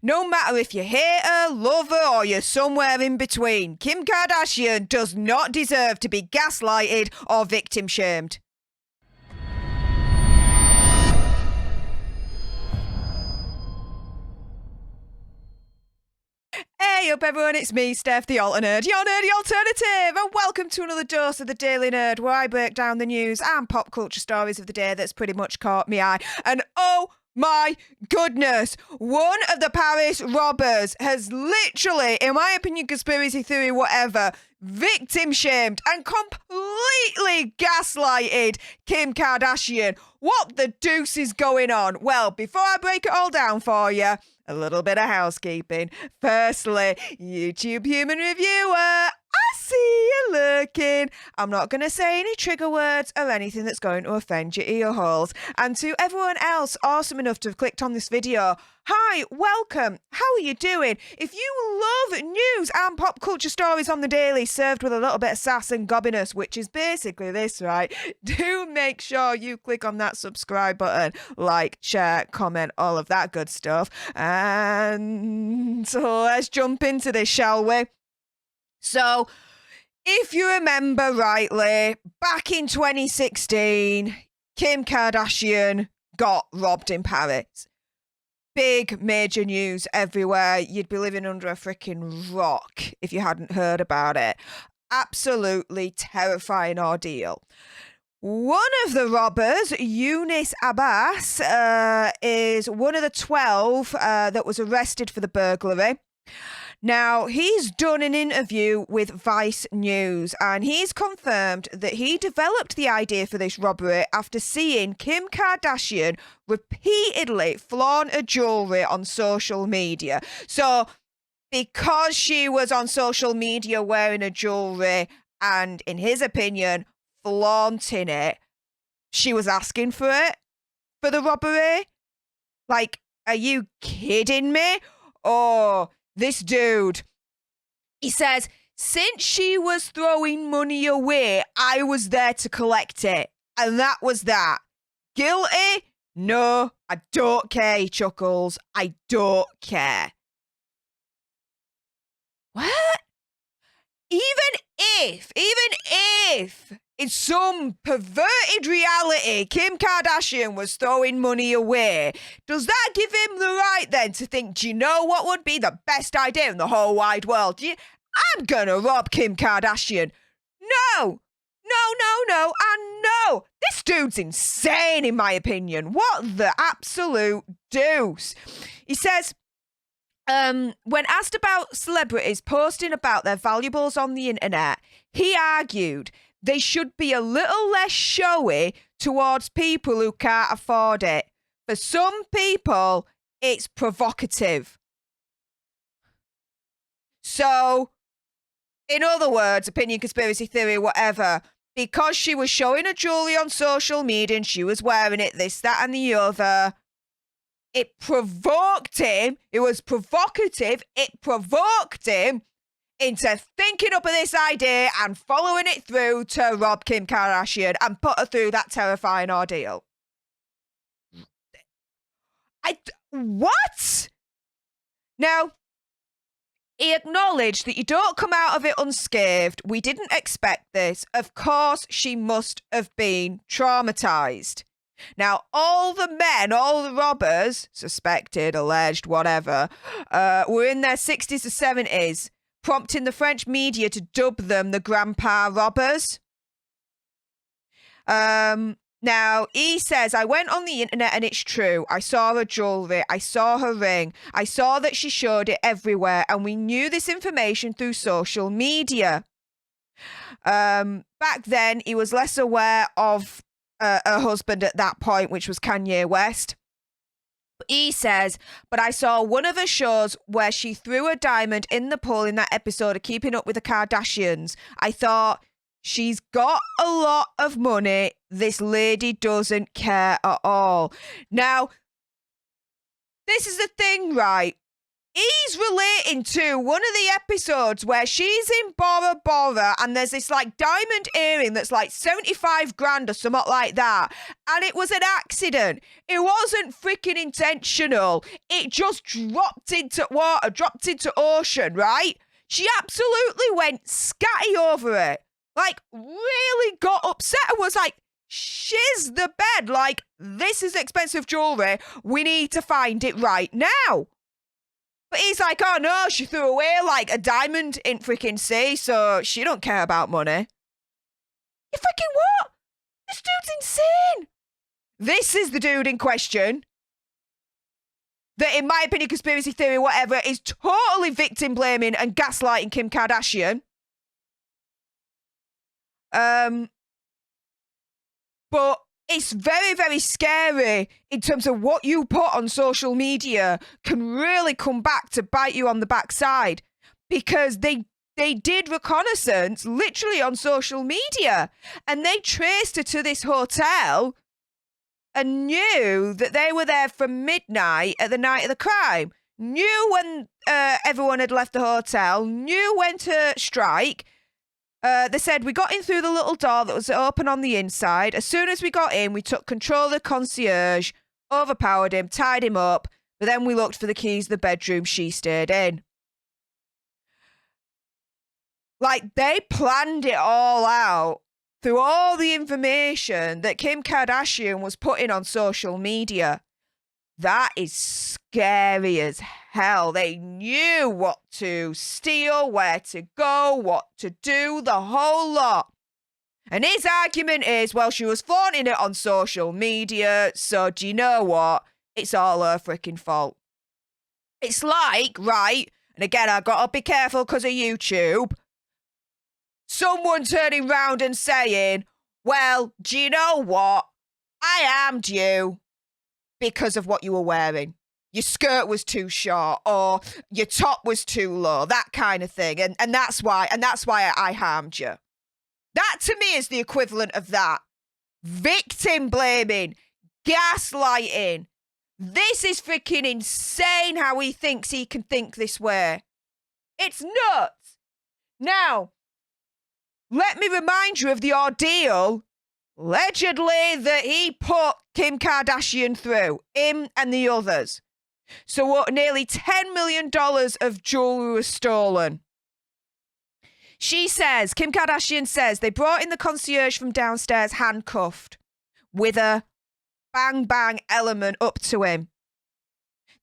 No matter if you hate her, love her, or you're somewhere in between, Kim Kardashian does not deserve to be gaslighted or victim shamed. Hey up everyone, it's me, Stef, the alternate, your nerdy alternative, and welcome to another dose of the Daily Nerd, where I break down the news and pop culture stories of the day that's pretty much caught me eye. And oh my goodness, one of the Paris robbers has literally, in my opinion, conspiracy theory, whatever, victim shamed and completely gaslighted Kim Kardashian. What the deuce is going on? Well, before I break it all down for you, a little bit of housekeeping. Firstly, YouTube human reviewer, I see you looking. I'm not going to say any trigger words or anything that's going to offend your ear holes. And to everyone else awesome enough to have clicked on this video, hi, welcome. How are you doing? If you love news and pop culture stories on the daily served with a little bit of sass and gobbiness, which is basically this, right? Do make sure you click on that subscribe button, like, share, comment, all of that good stuff. And so let's jump into this, shall we? So, if you remember rightly, back in 2016, Kim Kardashian got robbed in Paris. Big major news everywhere. You'd be living under a freaking rock if you hadn't heard about it. Absolutely terrifying ordeal. One of the robbers, Yunis Abbas, is one of the 12 that was arrested for the burglary. Now, he's done an interview with Vice News, and he's confirmed that he developed the idea for this robbery after seeing Kim Kardashian repeatedly flaunt her jewellery on social media. So, because she was on social media wearing her jewellery and, in his opinion, flaunting it, she was asking for it for the robbery. Like, are you kidding me? Oh, this dude, he says, since she was throwing money away, I was there to collect it. And that was that. Guilty? No, I don't care, he chuckles. I don't care. What? Even if in some perverted reality, Kim Kardashian was throwing money away, does that give him the right then to think, do you know what would be the best idea in the whole wide world? I'm gonna rob Kim Kardashian. No, and no. This dude's insane in my opinion. What the absolute deuce? He says, when asked about celebrities posting about their valuables on the internet, he argued they should be a little less showy towards people who can't afford it. For some people, it's provocative. So, in other words, opinion, conspiracy theory, whatever, because she was showing her jewellery on social media and she was wearing it, this, that, and the other, it provoked him. It was provocative. It provoked him into thinking up of this idea and following it through to rob Kim Kardashian and put her through that terrifying ordeal. What? Now, he acknowledged that you don't come out of it unscathed. We didn't expect this. Of course, she must have been traumatized. Now, all the men, all the robbers, suspected, alleged, whatever, were in their 60s or 70s, prompting the French media to dub them the grandpa robbers. Now, he says, I went on the internet and it's true. I saw her jewellery. I saw her ring. I saw that she showed it everywhere. And we knew this information through social media. Back then, he was less aware of her husband at that point, which was Kanye West. He says, but I saw one of her shows where she threw a diamond in the pool in that episode of Keeping Up with the Kardashians. I thought, she's got a lot of money. This lady doesn't care at all. Now, this is the thing, right? he's relating to one of the episodes where she's in Bora Bora and there's this like diamond earring that's like 75 grand or something like that. And it was an accident. It wasn't freaking intentional. It just dropped into water, dropped into ocean, right? She absolutely went scatty over it. Like, really got upset and was like, shiz the bed. Like, this is expensive jewellery. We need to find it right now. But he's like, oh no, she threw away like a diamond in freaking sea, so she don't care about money. You freaking what? This dude's insane. This is the dude in question that, in my opinion, conspiracy theory, whatever, is totally victim blaming and gaslighting Kim Kardashian. But it's very, very scary in terms of what you put on social media can really come back to bite you on the backside, because they did reconnaissance literally on social media and they traced her to this hotel and knew that they were there from midnight at the night of the crime, knew when everyone had left the hotel, knew when to strike. They said, we got in through the little door that was open on the inside. As soon as we got in, we took control of the concierge, overpowered him, tied him up, but then we looked for the keys to the bedroom she stayed in. Like, they planned it all out through all the information that Kim Kardashian was putting on social media. That is scary as hell. They knew what to steal, where to go, what to do, the whole lot. And his argument is, well, she was flaunting it on social media, so do you know what? It's all her freaking fault. It's like, right, and again, I've got to be careful because of YouTube, someone turning round and saying, well, do you know what? I ammed you because of what you were wearing. Your skirt was too short or your top was too low, that kind of thing. And that's why I harmed you. That to me is the equivalent of that. Victim blaming, gaslighting. This is freaking insane how he thinks he can think this way. It's nuts. Now, let me remind you of the ordeal, allegedly, that he put Kim Kardashian through, him and the others. So nearly $10 million of jewelry was stolen. Kim Kardashian says, they brought in the concierge from downstairs handcuffed with a bang bang element up to him.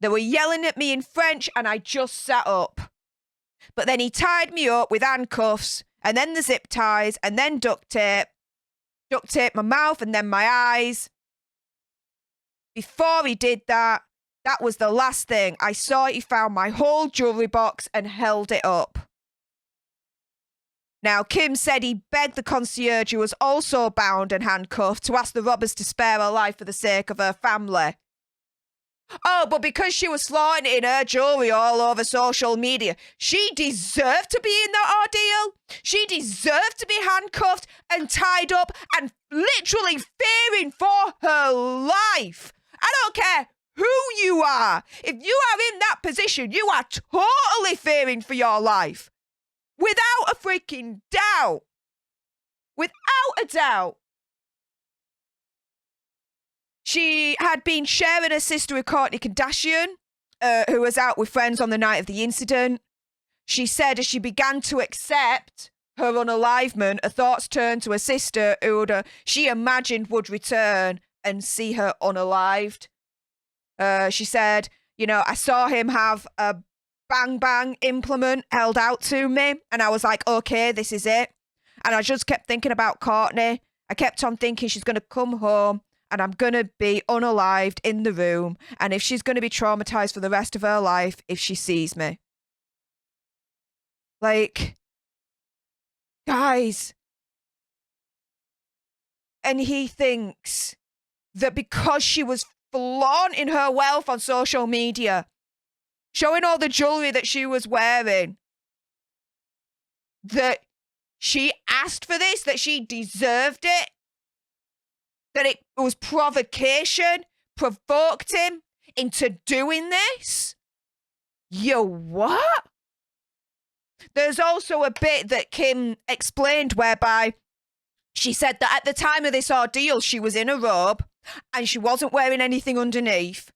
They were yelling at me in French and I just sat up. But then he tied me up with handcuffs and then the zip ties and then duct tape my mouth and then my eyes. Before he did that, that was the last thing. I saw he found my whole jewelry box and held it up. Now, Kim said he begged the concierge, who was also bound and handcuffed, to ask the robbers to spare her life for the sake of her family. Oh, but because she was flaunting her jewelry all over social media, she deserved to be in that ordeal. She deserved to be handcuffed and tied up and literally fearing for her life. I don't care who you are. If you are in that position, you are totally fearing for your life. Without a freaking doubt. Without a doubt. She had been sharing her sister with Kourtney Kardashian, who was out with friends on the night of the incident. She said as she began to accept her unalivement, her thoughts turned to her sister, who she imagined would return and see her unalived. She said, I saw him have a bang bang implement held out to me, and I was like, okay, this is it. And I just kept thinking about Kourtney. I kept on thinking she's going to come home and I'm going to be unalived in the room, and if she's going to be traumatized for the rest of her life if she sees me. Like, guys. And he thinks that because she was flaunting her wealth on social media, showing all the jewelry that she was wearing, that she asked for this, that she deserved it, that it was provocation, provoked him into doing this. You what? There's also a bit that Kim explained whereby she said that at the time of this ordeal, she was in a robe and she wasn't wearing anything underneath.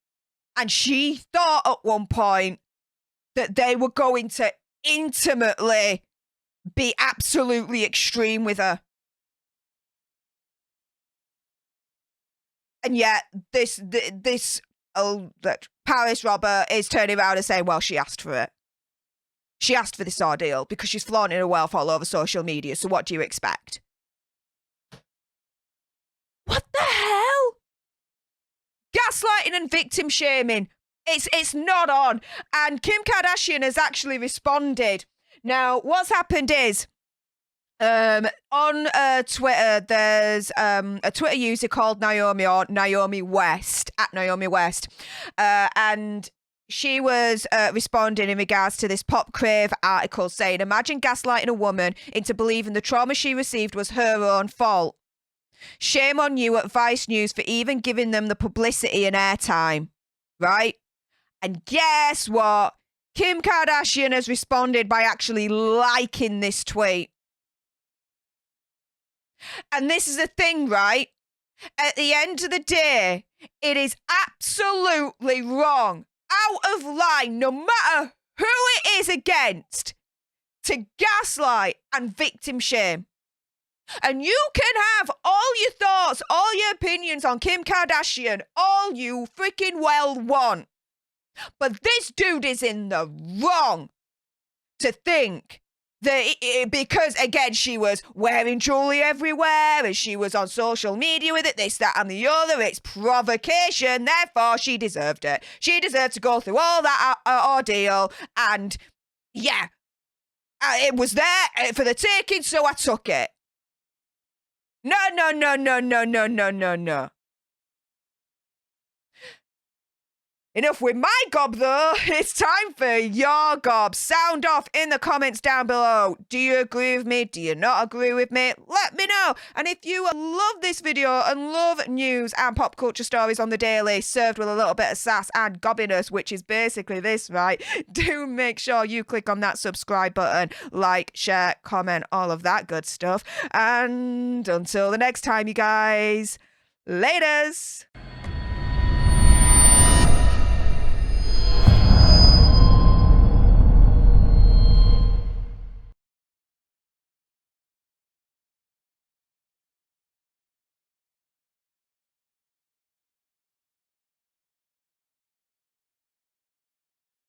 And she thought at one point that they were going to intimately be absolutely extreme with her. And yet this Paris robber is turning around and saying, well, she asked for it. She asked for this ordeal because she's flaunting her wealth all over social media. So what do you expect? What the hell? Gaslighting and victim shaming. It's not on. And Kim Kardashian has actually responded. Now, what's happened is, on Twitter, there's a Twitter user called Naomi, or Naomi West, at Naomi West. And she was responding in regards to this Pop Crave article saying, imagine gaslighting a woman into believing the trauma she received was her own fault. Shame on you at Vice News for even giving them the publicity and airtime, right? And guess what? Kim Kardashian has responded by actually liking this tweet. And this is the thing, right? At the end of the day, it is absolutely wrong, out of line, no matter who it is against, to gaslight and victim shame. And you can have all your thoughts, all your opinions on Kim Kardashian, all you freaking well want. But this dude is in the wrong to think that because, again, she was wearing jewelry everywhere and she was on social media with it, this, that, and the other, it's provocation, therefore she deserved it. She deserved to go through all that ordeal, and yeah, it was there for the taking, so I took it. No, no, no, no, no, no, no, no, no. Enough with my gob, though. It's time for your gob. Sound off in the comments down below. Do you agree with me? Do you not agree with me? Let me know. And if you love this video and love news and pop culture stories on the daily, served with a little bit of sass and gobbiness, which is basically this, right? Do make sure you click on that subscribe button, like, share, comment, all of that good stuff. And until the next time, you guys, laters.